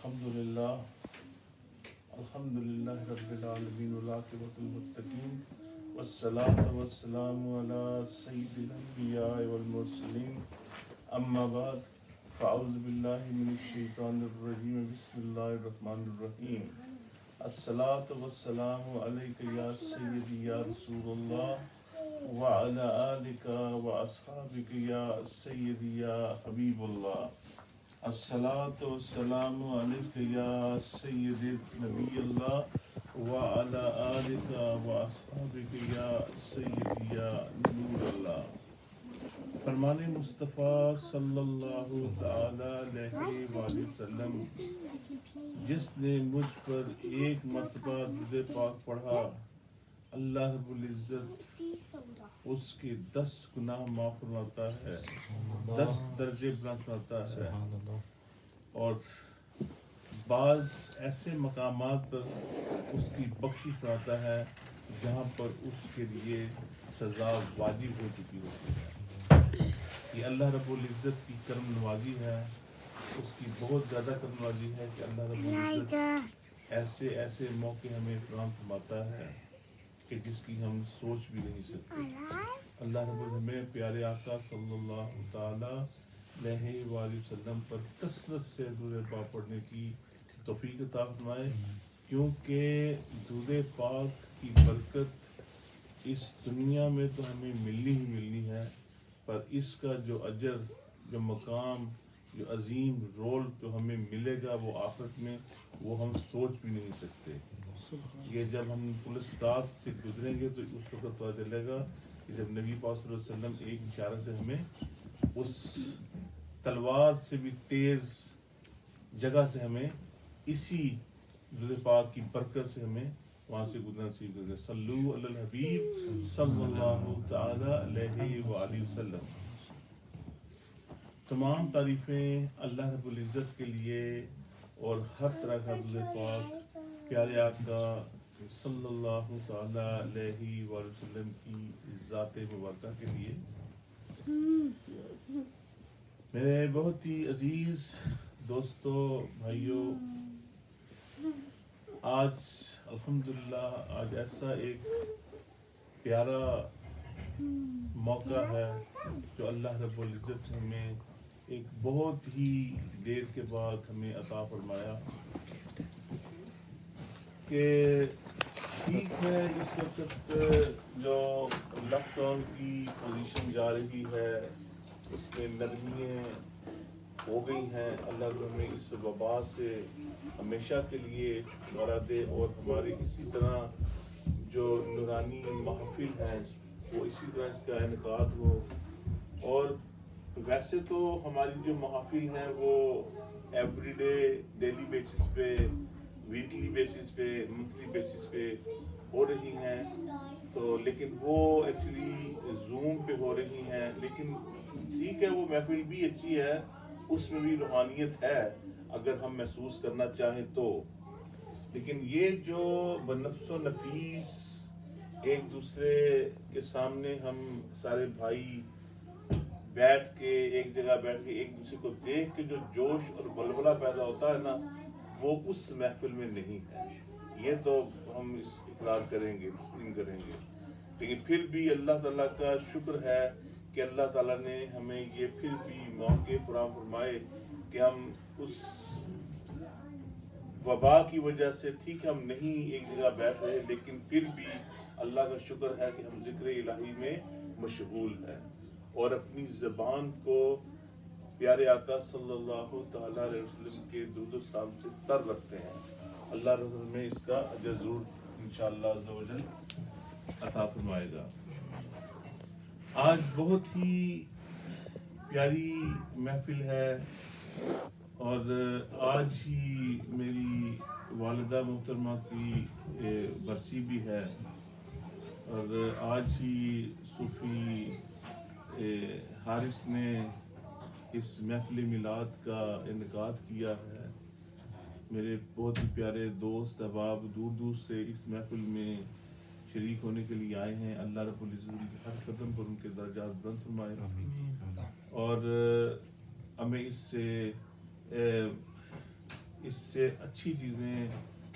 الحمدللہ رب العالمین والعاقبۃ للمتقین والصلاۃ والسلام علی سید الانبیاء والمرسلین اما بعد فاعوذ باللہ من الشیطان الرجیم بسم اللہ الرحمن الرحیم الصلاۃ والسلام علیک یا سیدی یا رسول اللہ وعلی آلک واصحابک یا سیدی یا حبیب اللہ الصلاۃ والسلام علیک یا سید نبی اللہ وعلی آلک واصحابک یا سید یا نور اللہ۔ فرمان مصطفیٰ صلی اللہ تعالی علیہ وآلہ وسلم، جس نے مجھ پر ایک مرتبہ درود پاک پڑھا، اللہ رب العزت اس کے 10 گناہ معاف فرماتا ہے، 10 درجے بلند فرماتا ہے، اور بعض ایسے مقامات پر اس کی بخشش فرماتا ہے جہاں پر اس کے لیے سزا واجب ہو چکی ہوتی ہے۔ یہ اللہ رب العزت کی کرم نوازی ہے، اس کی بہت زیادہ کرم نوازی ہے کہ اللہ رب العزت ایسے ایسے موقع ہمیں فراہم فرماتا ہے کہ جس کی ہم سوچ بھی نہیں سکتے۔ اللہ رب العزت ہمیں پیارے آقا صلی اللہ تعالی علیہ وآلہ وسلم پر کثرت سے درود پاک پڑھنے کی توفیق عطا فرمائے، کیونکہ درود پاک کی برکت اس دنیا میں تو ہمیں ملنی ہی ملنی ہے، پر اس کا جو اجر، جو مقام، جو عظیم رول جو ہمیں ملے گا وہ آخرت میں، وہ ہم سوچ بھی نہیں سکتے۔ یہ جب ہم پولیس اسٹاف سے گزریں گے تو اس وقت پتہ چلے گا کہ جب نبی پاک صلی اللہ علیہ وسلم ایک اشارہ سے ہمیں اس تلوار سے بھی تیز جگہ سے ہمیں اسی درود پاک کی برکت سے ہمیں وہاں سے گزرنا نصیب کر دے۔ صلو علی الحبیب صلی اللہ تعالی علیہ وآلہ وسلم۔ تمام تعریفیں اللہ رب العزت کے لیے اور ہر طرح کا درود پاک پیارے آقا صلی اللہ تعالی علیہ وآلہ وسلم کی ذات مبارکہ کے لیے۔ میرے بہت ہی عزیز دوستو، بھائیوں، آج الحمدللہ آج ایسا ایک پیارا موقع ہے جو اللہ رب العزت نے ہمیں ایک بہت ہی دیر کے بعد ہمیں عطا فرمایا کہ ٹھیک ہے اس وقت جو لاک ڈاؤن کی پوزیشن جا رہی ہے اس میں نرمیاں ہو گئی ہیں، اللہ ہمیں اس وبا سے ہمیشہ کے لیے چھڑا دے، اور ہماری اسی طرح جو نورانی محفل ہیں وہ اسی طرح اس کا انعقاد ہو۔ اور ویسے تو ہماری جو محافل ہیں وہ ایوری ڈے، ڈیلی بیسس پہ، ویکلی بیسس پہ، منتھلی بیسس پہ ہو رہی ہیں، تو لیکن وہ ایکچولی زوم پہ ہو رہی ہیں، لیکن ٹھیک ہے وہ محفل بھی اچھی ہے، اس میں بھی روحانیت ہے اگر ہم محسوس کرنا چاہیں تو۔ لیکن یہ جو بنفس و نفیس ایک دوسرے کے سامنے ہم سارے بھائی بیٹھ کے ایک جگہ بیٹھ کے ایک دوسرے کو دیکھ کے جو جوش اور بلبلہ پیدا ہوتا ہے نا، وہ اس محفل میں نہیں ہے۔ یہ تو ہم اس اقرار کریں گے، تسلیم کریں گے، لیکن پھر بھی اللہ تعالیٰ کا شکر ہے کہ اللہ تعالیٰ نے ہمیں یہ پھر بھی موقع فراہم فرمائے کہ ہم اس وبا کی وجہ سے ٹھیک ہم نہیں ایک جگہ بیٹھ رہے، لیکن پھر بھی اللہ کا شکر ہے کہ ہم ذکر الہی میں مشغول ہیں اور اپنی زبان کو پیارے آقا صلی اللہ تعالی علیہ وسلم کے درود و سلام سے تر رکھتے ہیں۔ اللہ رسول میں اس کا اجر ضرور انشاءاللہ عز و جل عطا فرمائے گا۔ آج بہت ہی پیاری محفل ہے، اور آج ہی میری والدہ محترمہ کی برسی بھی ہے، اور آج ہی صوفی حارث نے اس محفل میلاد کا انعقاد کیا ہے۔ میرے بہت ہی پیارے دوست احباب دور دور سے اس محفل میں شریک ہونے کے لیے آئے ہیں۔ اللہ رب العزت ہر قدم پر ان کے درجات بلند فرمائے، اور ہمیں اس سے اس سے اچھی چیزیں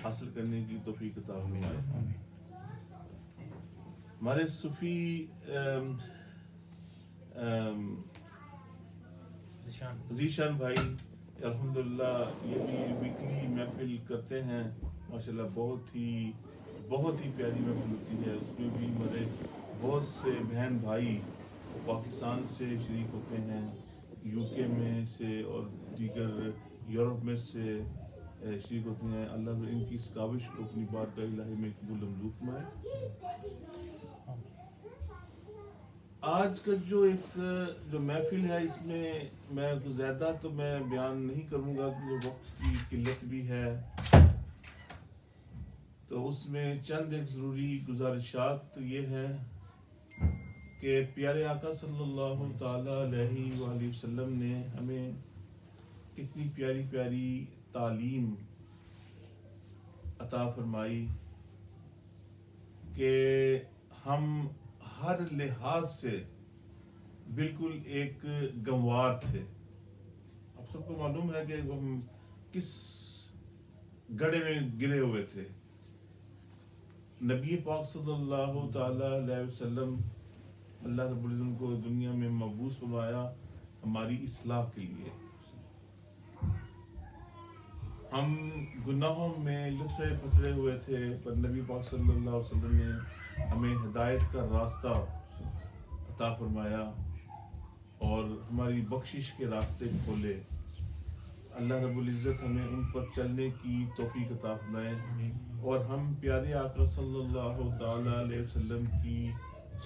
حاصل کرنے کی توفیق عطا فرمائے. ہمارے صوفی ذیشان بھائی الحمدللہ یہ بھی ویکلی محفل کرتے ہیں ماشاءاللہ. بہت ہی پیاری محفل ہوتی ہے. اس میں بھی ہمارے بہت سے بہن بھائی پاکستان سے شریک ہوتے ہیں, یو کے میں سے اور دیگر یورپ میں سے شریک ہوتے ہیں. اللہ ان کی اس کاوش کو اپنی بارگاہ الہی میں قبول منظور فرمائے. آج کا جو محفل ہے اس میں میں زیادہ تو میں بیان نہیں کروں گا کیونکہ وقت کی قلت بھی ہے. تو اس میں چند ایک ضروری گزارشات یہ ہے کہ پیارے آقا صلی اللہ تعالی علیہ وآلہ وسلم نے ہمیں کتنی پیاری پیاری تعلیم عطا فرمائی کہ ہم ہر لحاظ سے بالکل ایک گنوار تھے. آپ سب کو معلوم ہے کہ ہم کس گڑھے میں گرے ہوئے تھے. نبی پاک صلی اللہ تعالی علیہ وسلم اللہ رب العزت کو دنیا میں مبعوث فرمایا ہماری اصلاح کے لیے. ہم گناہوں میں لتھڑے پھٹڑے ہوئے تھے پر نبی پاک صلی اللہ علیہ وسلم نے ہمیں ہدایت کا راستہ عطا فرمایا اور ہماری بخشش کے راستے کھولے. اللہ رب العزت ہمیں ان پر چلنے کی توفیق عطا فرمائے اور ہم پیارے آقا صلی اللہ تعالی علیہ وسلم کی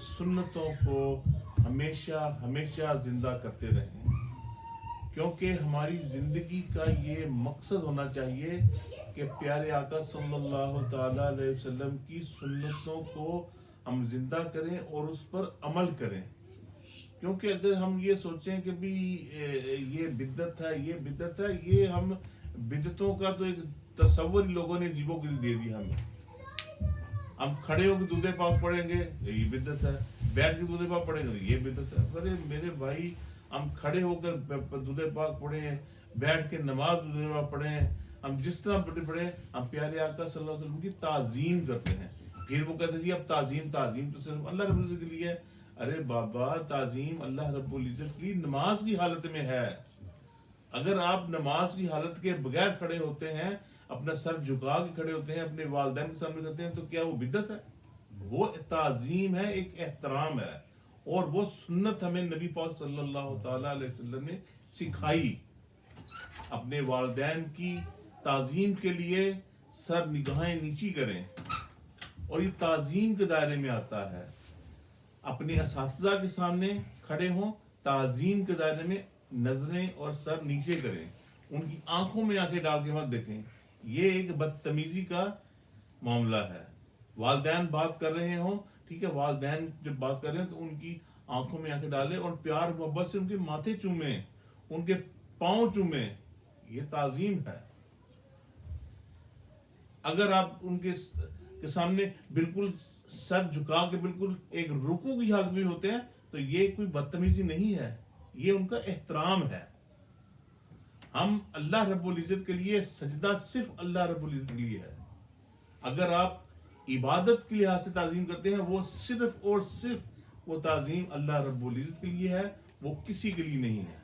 سنتوں کو ہمیشہ ہمیشہ زندہ کرتے رہیں, کیونکہ ہماری زندگی کا یہ مقصد ہونا چاہیے کہ پیارے آقا صلی اللہ تعالی علیہ وسلم کی سنتوں کو ہم زندہ کریں اور اس پر عمل کریں. کیونکہ اگر ہم یہ سوچیں کہ بھی یہ بدعت ہے یہ ہم بدعتوں کا تو ایک تصور لوگوں نے جیبوں کے لیے دے دیا ہمیں. ہم کھڑے ہو کے دودھ پاک پڑھیں گے یہ بدعت ہے, بیٹھ کے دودھ پاک پڑھیں گے یہ بدعت ہے. ارے میرے بھائی ہم کھڑے ہو کر دودھ پاک پڑھیں, بیٹھ کے نماز پڑھیں, ہم جس طرح پڑھیں ہم پیارے آقا صلی اللہ علیہ وسلم کی تعظیم کرتے ہیں. پھر وہ کہتے ہیں جی اب تعظیم تو صرف اللہ رب العزت کے لیے. ارے بابا تعظیم اللہ رب العزت کی نماز کی حالت میں ہے. اگر آپ نماز کی حالت کے بغیر کھڑے ہوتے ہیں, اپنا سر جھکا کے کھڑے ہوتے ہیں, اپنے والدین کے سامنے کرتے ہیں, تو کیا وہ بدعت ہے؟ وہ تعظیم ہے, ایک احترام ہے, اور وہ سنت ہمیں نبی پاک صلی اللہ تعالی علیہ وسلم نے سکھائی. اپنے والدین کی تعظیم کے لیے سر نگاہیں نیچی کریں, اور یہ تعظیم کے دائرے میں آتا ہے. اپنے اساتذہ کے سامنے کھڑے ہوں, تعظیم کے دائرے میں نظریں اور سر نیچے کریں, ان کی آنکھوں میں آنکھیں ڈال کے مت دیکھیں. یہ ایک بدتمیزی کا معاملہ ہے. والدین بات کر رہے ہوں, ٹھیک ہے, والدین جب بات کر رہے ہیں تو ان کی آنکھوں میں آنکھیں ڈالیں اور پیار محبت سے ان کے ماتھے چومیں, ان کے پاؤں چومیں. یہ تعظیم ہے. اگر آپ ان کے سامنے بالکل سر جھکا کے بالکل ایک رکوع کی حالت میں ہوتے ہیں تو یہ کوئی بدتمیزی نہیں ہے, یہ ان کا احترام ہے. ہم اللہ رب العزت کے لیے سجدہ صرف اللہ رب العزت کے لیے ہے. اگر آپ عبادت کے لحاظ سے تعظیم کرتے ہیں, وہ صرف اور صرف وہ تعظیم اللہ رب العزت کے لیے ہے, وہ کسی کے لیے نہیں ہے.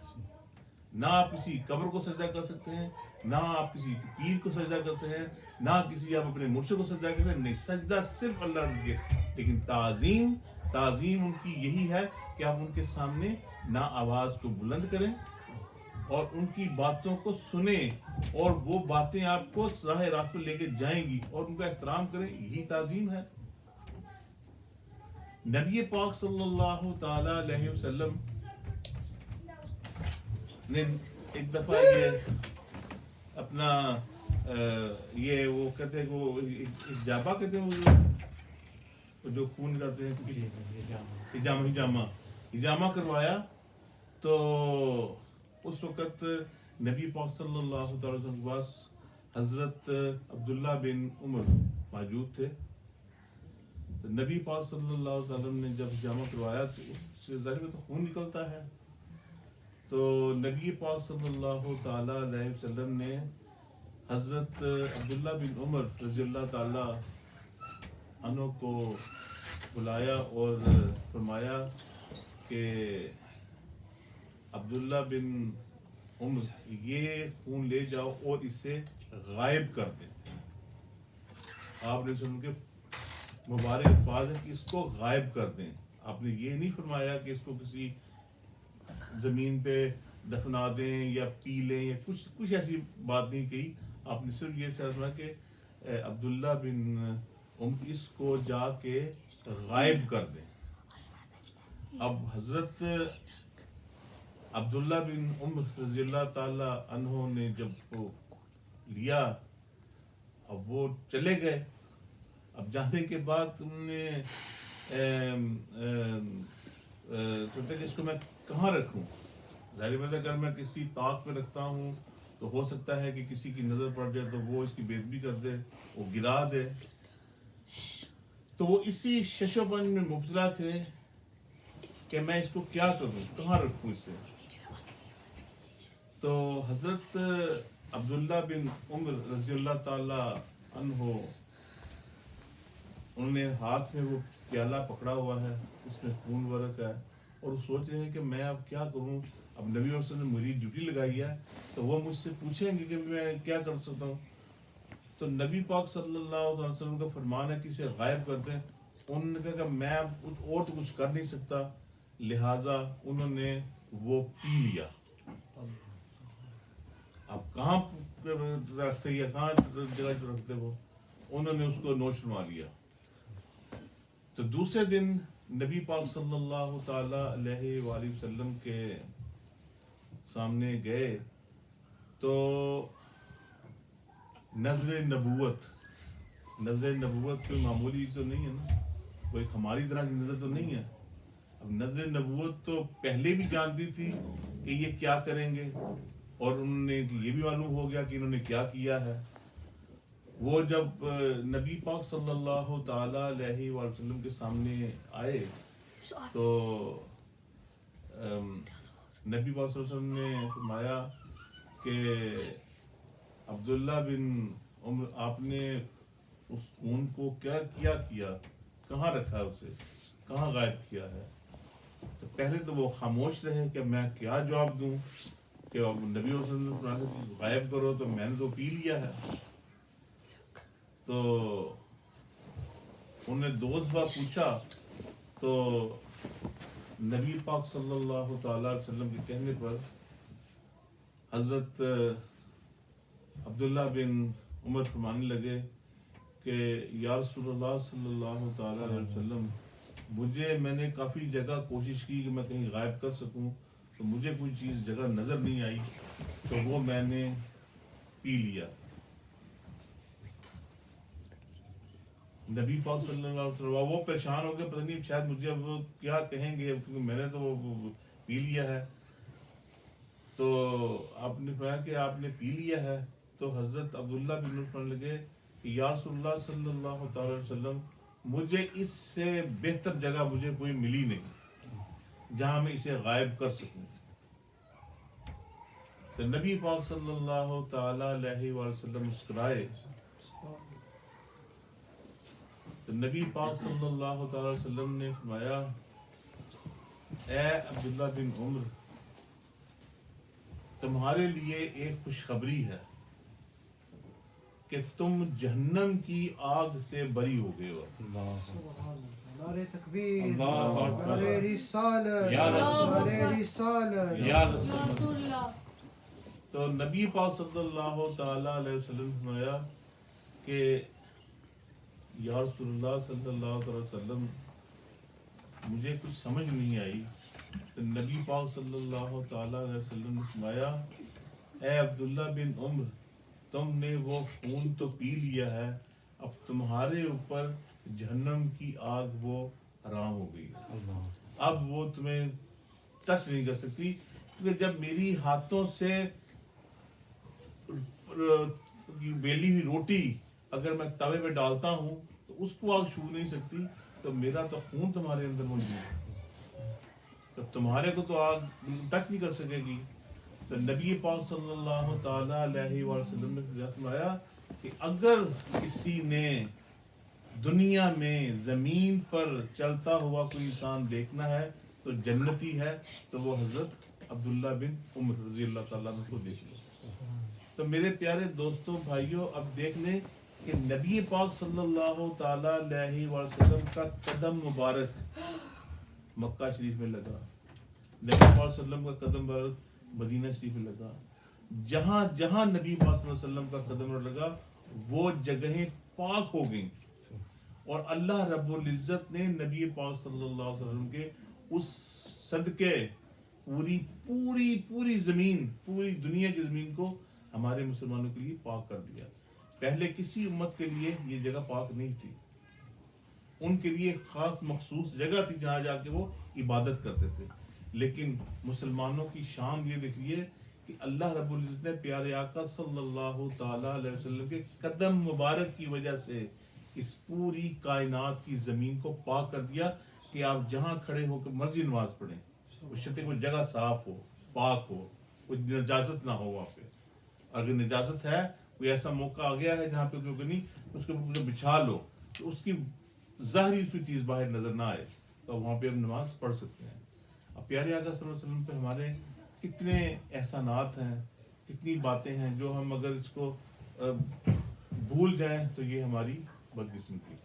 نہ آپ کسی قبر کو سجدہ کر سکتے ہیں, نہ آپ کسی پیر کو سجدہ کر سکتے ہیں, نہ کسی آپ اپنے مرشد کو سجدہ کر سکتے ہیں. نہیں, سجدہ صرف اللہ رب کے. لیکن تعظیم ان کی یہی ہے کہ آپ ان کے سامنے نہ آواز کو بلند کریں اور ان کی باتوں کو سنیں, اور وہ باتیں آپ کو راہ راست پہ لے کے جائیں گی, اور ان کا احترام کریں. یہی تعظیم ہے. نبی پاک صلی اللہ تعالی علیہ وسلم نے ایک دفعہ یہ اپنا یہ وہ کہتے ہیں وہ حجامہ کہتے ہیں, وہ جو خون کرتے ہیں, حجامہ کروایا. تو اس وقت نبی پاک صلی اللہ تعالی وسلم کے پاس حضرت عبداللہ بن عمر موجود تھے. تو نبی پاک صلی اللہ علیہ وسلم نے جب حجامہ کروایا تو اس سے ظاہر میں تو خون نکلتا ہے. تو نبی پاک صلی اللہ تعالی علیہ وسلم نے حضرت عبداللہ بن عمر رضی اللہ تعالی عنہ کو بلایا اور فرمایا کہ عبداللہ بن عمر یہ خون لے جاؤ اور اسے غائب کر دیں. آپ نے سن کے مبارک الفاظ ہے کہ اس کو غائب کر دیں. آپ نے یہ نہیں فرمایا کہ اس کو کسی زمین پہ دفنا دیں یا پی لیں یا کچھ ایسی بات نہیں کہی. آپ نے صرف یہ فرمایا کہ عبداللہ بن عمر اس کو جا کے غائب کر دیں. اب حضرت عبداللہ بن عمر رضی اللہ تعالی عنہ نے جب وہ لیا اب وہ چلے گئے. اب جانے کے بعد انہوں نے سوچا کہ اس کو میں کہاں رکھوں. ظاہر بات ہے اگر میں کسی طاق پہ رکھتا ہوں تو ہو سکتا ہے کہ کسی کی نظر پڑ جائے تو وہ اس کی بے ادبی کر دے, وہ گرا دے. تو وہ اسی شش و پنج میں مبتلا تھے کہ میں اس کو کیا کروں, کہاں رکھوں اسے. تو حضرت عبداللہ بن عمر رضی اللہ تعالی عنہ انہوں نے ہاتھ میں وہ پیالہ پکڑا ہوا ہے, اس میں خون ورق ہے, اور وہ سوچ رہے ہیں کہ میں اب کیا کروں. اب نبی علیہ وسلم نے میری ڈیوٹی لگائی ہے تو وہ مجھ سے پوچھیں گے کہ میں کیا کر سکتا ہوں. تو نبی پاک صلی اللہ علیہ وسلم کا فرمان ہے کہ اسے غائب کر دیں. انہوں نے کہا کہ میں اب اور تو کچھ کر نہیں سکتا, لہٰذا انہوں نے وہ پی لیا. اب کہاں رکھتے یا کہاں جگہ رکھتے وہ, انہوں نے اس کو نوش فرما لیا. تو دوسرے دن نبی پاک صلی اللہ تعالی علیہ وآلہ وسلم کے سامنے گئے تو نظر نبوت کوئی معمولی تو نہیں ہے نا, کوئی ہماری طرح کی نظر تو نہیں ہے. اب نظر نبوت تو پہلے بھی جانتی تھی کہ یہ کیا کریں گے, اور انہوں نے یہ بھی معلوم ہو گیا کہ انہوں نے کیا کیا ہے. وہ جب نبی پاک صلی اللہ تعالی علیہ وآلہ وسلم کے سامنے آئے تو نبی پاک صلی اللہ علیہ وسلم نے فرمایا کہ عبداللہ بن عمر آپ نے اس خون کو کیا کہاں رکھا, اسے کہاں غائب کیا ہے. تو پہلے تو وہ خاموش رہے کہ میں کیا جواب دوں کہ نبی علیہ وسلم نے غائب کرو, تو میں نے تو پی لیا ہے. تو انہوں نے 2 دفعہ پوچھا تو نبی پاک صلی اللہ تعالی علیہ وسلم کے کہنے پر حضرت عبداللہ بن عمر فرمانے لگے کہ یا رسول اللہ صلی اللہ تعالی علیہ وسلم, میں نے کافی جگہ کوشش کی کہ میں کہیں غائب کر سکوں, تو مجھے کوئی چیز جگہ نظر نہیں آئی, تو وہ میں نے پی لیا. نبی پاک صلی اللہ علیہ وسلم وہ پریشان ہو گئے, پتہ نہیں شاید مجھے اب وہ کیا کہیں گے کیونکہ میں نے تو وہ پی لیا ہے. تو آپ نے فرمایا کہ آپ نے پی لیا ہے. تو حضرت عبداللہ بن عمر فرمانے لگے کہ یا رسول اللہ صلی اللہ تعالی علیہ وسلم, مجھے اس سے بہتر جگہ مجھے کوئی ملی نہیں جہاں میں اسے غائب کر سکوں. تو نبی پاک صلی اللہ تعالی علیہ وآلہ وسلم مسکرائے. تو نبی پاک صلی اللہ تعالی وسلم نے فرمایا اے عبداللہ بن عمر, تمہارے لیے ایک خوشخبری ہے کہ تم جہنم کی آگ سے بری ہو گئے ہو. نعرہ تکبیر, نعرہ رسالت, نعرہ رسالت یا رسول اللہ. تو نبی پاک صلی اللہ تعالی علیہ وسلم نے فرمایا کہ یا رسول اللہ صلی اللہ علیہ وسلم, مجھے کچھ سمجھ نہیں آئی. تو نبی پاک صلی اللہ تعالی علیہ وسلم نے فرمایا اے عبداللہ بن عمر, تم نے وہ خون تو پی لیا ہے, اب تمہارے اوپر جہنم کی آگ وہ حرام ہو گئی, اب وہ تمہیں ٹچ نہیں کر سکتی. کیونکہ جب میری ہاتھوں سے بیلی ہوئی روٹی اگر میں توے پہ ڈالتا ہوں تو اس کو آگ چھو نہیں سکتی, تو میرا تو خون تمہارے اندر موجود ہے, تب تمہارے کو تو آگ ٹچ نہیں کر سکے گی. تو نبی پاک صلی اللہ تعالی علیہ وسلم نے فرمایا کہ اگر کسی نے دنیا میں زمین پر چلتا ہوا کوئی انسان دیکھنا ہے تو جنتی ہے تو وہ حضرت عبداللہ بن عمر رضی اللہ تعالیٰ عنہ کو دیکھ لو. تو میرے پیارے دوستوں بھائیوں اب دیکھ لیں کہ نبی پاک صلی اللہ تعالی علیہ وسلم کا قدم مبارک مکہ شریف میں لگا, نبی پاک صلی اللہ علیہ وسلم کا قدم مبارک مدینہ شریف میں لگا. جہاں جہاں نبی پاک صلی اللہ علیہ وسلم کا قدم لگا وہ جگہیں پاک ہو گئیں, اور اللہ رب العزت نے نبی پاک صلی اللہ علیہ وسلم کے اس صدقے پوری زمین, پوری دنیا کی زمین کو ہمارے مسلمانوں کے لیے پاک کر دیا. پہلے کسی امت کے لیے یہ جگہ پاک نہیں تھی, ان کے لیے خاص مخصوص جگہ تھی جہاں جا کے وہ عبادت کرتے تھے. لیکن مسلمانوں کی شان یہ دیکھیے کہ اللہ رب العزت نے پیارے آقا صلی اللہ تعالی علیہ وسلم کے قدم مبارک کی وجہ سے اس پوری کائنات کی زمین کو پاک کر دیا کہ آپ جہاں کھڑے ہو کر مرضی نماز پڑھیں, اس شرط کوئی جگہ صاف ہو, پاک ہو, کوئی نجاست نہ ہو وہاں پہ. اگر نجاست ہے, کوئی ایسا موقع آ گیا ہے جہاں پہ نہیں, اس کے اوپر بچھا لو تو اس کی ظاہری کوئی چیز باہر نظر نہ آئے تو وہاں پہ ہم نماز پڑھ سکتے ہیں. اب پیارے آقا صلی اللہ علیہ وسلم پہ ہمارے کتنے احسانات ہیں, کتنی باتیں ہیں جو ہم اگر اس کو بھول جائیں تو یہ ہماری بدقسمتی.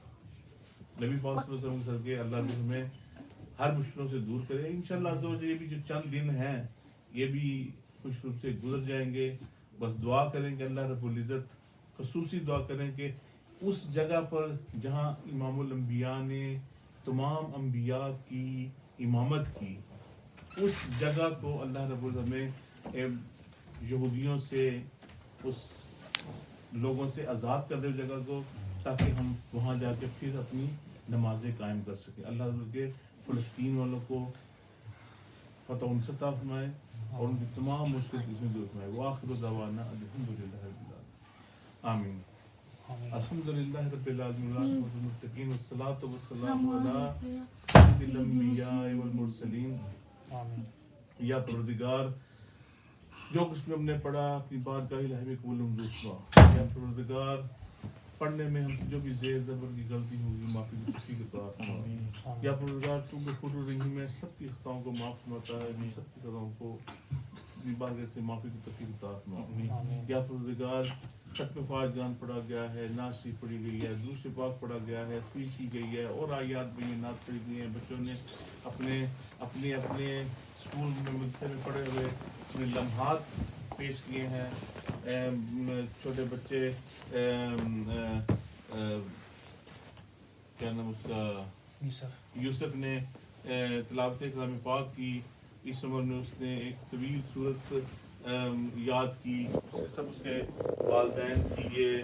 نبی پاک صلی اللہ علیہ وسلم کے صدقے اللہ بھی ہمیں ہر مشکلوں سے دور کرے. انشاءاللہ عز و جل یہ بھی جو چند دن ہیں یہ بھی خوش روپ سے گزر جائیں گے. بس دعا کریں کہ اللہ رب العزت, خصوصی دعا کریں کہ اس جگہ پر جہاں امام الانبیاء نے تمام انبیاء کی امامت کی, اس جگہ کو اللہ رب العزت میں یہودیوں سے, اس لوگوں سے آزاد کر دے جگہ کو, تاکہ ہم وہاں جا کے پھر اپنی نمازیں قائم کر سکیں. اللہ رب العزت کے فلسطین والوں کو فتح و نصرت عطا فرمائے اور ان کی تمام مشکلیں دور فرمائے. وآخر دعوانا الحمدللہ رب العالمین. آمین. الحمدللہ رب العالمین والمتقین والصلاة والسلام علی سید الانبیاء والمرسلین. یا پروردگار جو کچھ بھی ہم نے پڑھا اپنی بارگاہ الہی میں قبول منظور فرما. یا پروردگار پڑھنے میں ہم سے جو بھی زیر زبر کی غلطی ہوگی معافی کی توفیق عطا فرما. یا پروردگار تو غفور الرحیم میں سب کی خطاؤں کو معاف فرماتا ہے, ہم سب کی خطاؤں کو اپنی بارگاہ سے معافی کی توفیق عطا فرما. یا پروردگار ختم فاجگان پڑھا گیا ہے, نعت شریف پڑھی گئی ہے, درود پاک پڑھا گیا ہے, سوئی کی گئی ہے, اور آیات بھی ہیں, نعت پڑھی گئی ہیں. بچوں نے اپنے اسکول میں مدرسے میں پڑھے ہوئے اپنے لمحات پیش کیے ہیں. چھوٹے بچے کیا نام اس کا, یوسف نے تلاوت کلام پاک کی. اس عمر میں اس نے ایک طویل صورت یاد کی. سب اس کے والدین کی یہ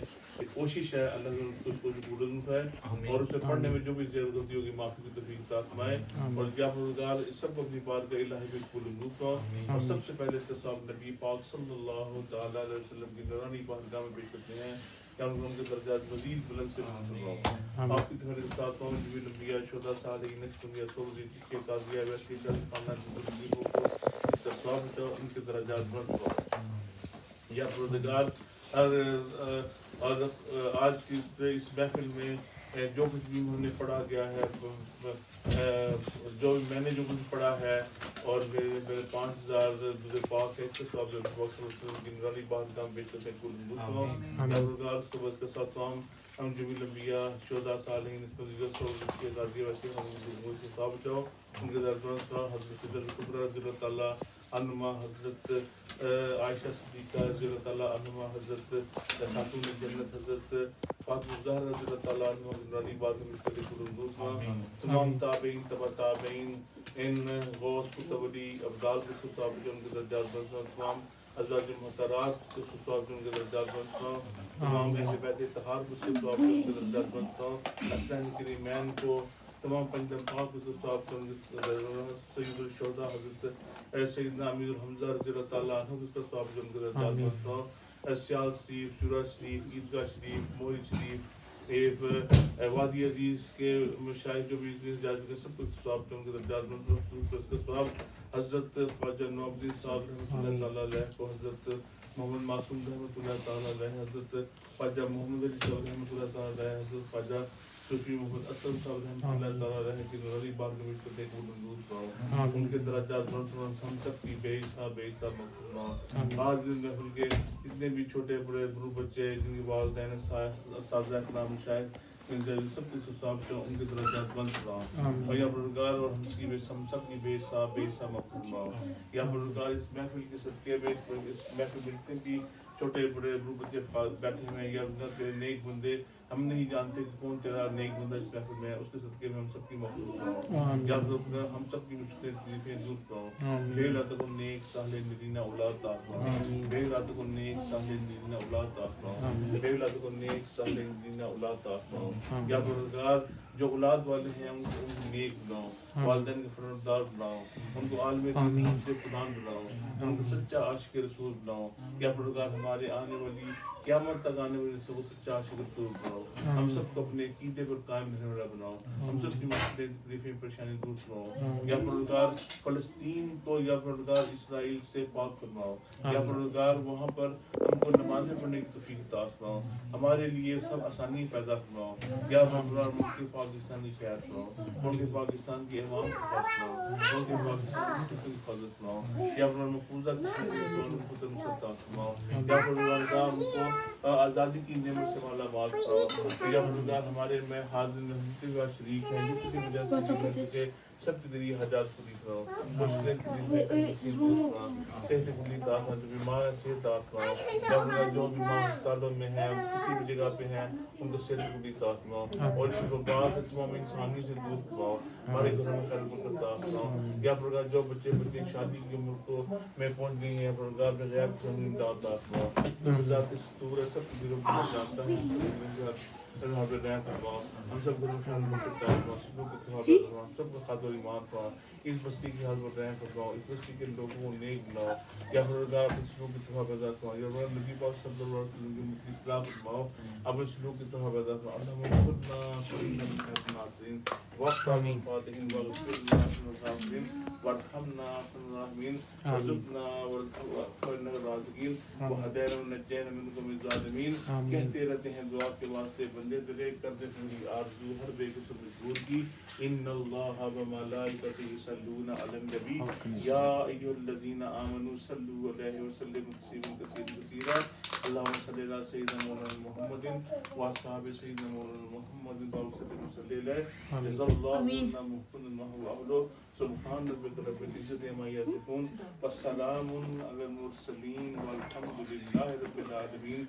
کوشش ہے, اللہ اس کو پورا ہے, اور اسے پڑھنے میں جو بھی ضرورت ہوتی ہوگی معافی کی توفیق عطا فرمائے. اور کیا پروردگار اس سب کو اپنی بارگاہ الہی میں قبول منظور فرمائے. اور سب سے پہلے اس کا ثواب نبی پاک صلی اللہ تعالی علیہ وسلم کی نورانی بارگاہ میں پیش کرتے ہیں کہ ان کے درجات مزید بلند سے بلند فرماؤ. آپ کی طرف ساتھ جمیل انبیاء شہداء صالحین نقشبندیہ صوفی کے قاضیہ ویسی جلد خاندان کی تنظیموں کو اس کا ثواب بتاؤ, ان کے درجات بلند فرماؤ. یا پروردگار اور آج کی اس محفل میں جو کچھ بھی انہوں نے پڑھا گیا ہے, جو میں نے جو کچھ پڑھا ہے, اور میرے 5000 درود پاک ہے, اس کے ساتھ کی نورانی بارگاہ میں بیچ کرتے ہیں کل منظور فرماؤ. یا پروردگار اس کو بس کے ساتھ ہم جمیل انبیاء شہداء صالحین کے غازی ویسے ہم سے صاحب بچاؤ. ان کے دربار حضرت صدر کبریٰ رضی اللہ تعالیٰ عنہما, حضرت عائشہ صدیقہ رضی اللہ تعالیٰ عنہما, حضرت خاتون جنت حضرت فاطمہ الزہرا رضی اللہ تعالیٰ عنہما نورانی بارگاہ میں بیچ کرتے ہیں. تمام تابعین تبع تابعین ان غوث کتبی ابدال کو صاحب ان کے درجات بلند. تمام ازواج محترات کو صاحب ان کے درجات بلند. تمام اہل بیت طہار کو صاحب ان کے درجات بلند. اسلام کریمین کو, تمام پنجم پاک کو صاحب سید الشہداء حضرت سیدنا امیر الحمزہ رضی اللہ تعالیٰ عنہ اس کا صاحب ان کے درجات بلند. سیال شریف, چورا شریف, عیدگاہ شریف, موہی شریف, وادی عزیز کے مشاہد جو بھی جاج کے سب کچھ ثواب کے ان کے درجات میں ثواب حضرت خواجہ نوابدین صاحب رحمۃ اللہ تعالیٰ علیہ کو، حضرت محمد معصوم رحمۃ اللہ تعالیٰ علیہ، حضرت خواجہ محمد علی صاحب رحمۃ اللہ تعالیٰ علیہ، حضرت خواجہ صوفی محمد اسلم صاحب رحمۃ اللہ تعالیٰ علیہ کی غریب بار میں کو دیکھ وہ دور پاؤ، ان کے درجات ہم سب کی بے حساب مغفرت آج دن محفل کے جتنے بھی چھوٹے بڑے گروپ بچے جن کے والدین اساتذہ اکرام شاید سب کچھ حساب سے ان کے درجات بند فرماؤ اور یا پروردگار اور ہم سب کی بے حساب مغفرت فرماؤ یا پروردگار اس محفل کے صدقے میں اس محفل میں جتنے بھی چھوٹے بڑے گروپ بچے بیٹھے ہوئے ہیں یا تیرے نیک بندے ہم نہیں جانتے کہ کون تیرا نیک بندہ اس محفل میں ہے، اس کے صدقے میں ہم سب کی مغفرت فرماؤ یا ہم سب کی مشکلیں تکلیفیں دور فرماؤ بے لاتک نیک صالح نگینہ اولاد عطا فرماؤ بے لاتک نیک صالح نگینہ اولاد عطا فرماؤ بے لاتک نیک صالح نگینہ اولاد عطا فرماؤ یا پروردگار جو اولاد والے ہیں ان کو نیک بناؤ، والدین کے فرزندار بناؤ، ان کو عالم دین سے قرآن بناؤ، ان کو سچا عاشق رسول بناؤ یا پروردگار ہمارے آنے والی قیامت تک آنے والی سے وہ سچا عاشق رسول بناؤ، ہم سب کو اپنے عقیدے پر قائم رہنے والا بناؤ، ہم سب کی مشکلیں تکلیفیں پریشانی دور فرماؤ یا پروردگار فلسطین کو یا پروردگار اسرائیل سے پاک فرماؤ یا پروردگار وہاں پر ہم کو نمازیں پڑھنے کی توفیق عطا فرماؤ، ہمارے لیے سب آسانی پیدا فرماؤ یا پروردگار ملک پاکستان کی خیر فرماؤ، ملک پاکستان کی عوام کی حفاظت فرماؤ، ملک پاکستان کی حفاظت فرماؤ یا پروردگار مقبوضہ عطا فرماؤ یا پروردگار ہم کو آزادی کی نعمت سے مالا مال فرماؤ یا پروردگار ہمارے میں حاضر جتنے بھی شریک ہیں جو کسی وجہ سے سب کی تیری حاجات پوری کرو، مشکلیں صحت کلی دار جو بیمار ہے صحت دار فرماؤ یا پروردگار جو بیمار ہسپتالوں میں ہیں کسی بھی جگہ پہ ہیں ان کو صحت کلی عطا فرماؤ اور اس وبا سے تمام انسانی سے دور فرماؤ، ہمارے گھروں میں خیر برکت عطا فرماؤ یا پروردگار جو بچے شادی کی عمر کو میں پہنچ گئی ہیں پروردگار میں غیب سے ہم عطا فرماؤ جو ذات ستور ہے سب کی دلوں کو جانتا ہے ہم سب کو سب کو خاطر ایمان فرماؤ، اس بستی کی حاضر رحم فرماؤ، اس بستی کے لوگوں کو نیک بناؤ یا پروردگار اپنے سلوک کی طرح پیدا فرماؤ یا پروردگار نبی پاک صلی اللہ علیہ وسلم کی اصلاح فرماؤ، اپنے سلوک کی طرح پیدا فرماؤ، اللہم صلنا فإنک خیر الناصرین وقت من فاتحین واغفر لنا المسافرین وارحمنا الراحمین وارزقنا وارحمنا الرازقین وہدینا ونجینا من القوم الظالمین۔ کہتے رہتے ہیں دعا کے واسطے بندے دلے کر دے تمہاری آرزو ہر بے قسم مجبور کی، ان اللہ وملائکتہ یصلون علی النبی یا ایھا الذین آمنوا صلوا علیہ وسلموا تسلیما کثیرا اللہم صلی علی سیدنا مولانا محمد واصحاب سیدنا مولانا محمد صلی اللہ علیہ جزا اللہ عنا محمد سبحان ربک رب العزت عما یصفون والسلام علی المرسلین والحمد للہ رب العالمین۔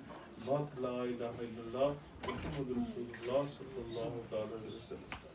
لا الہ الا اللہ محمد رسول اللہ صلی اللہ علیہ وسلم۔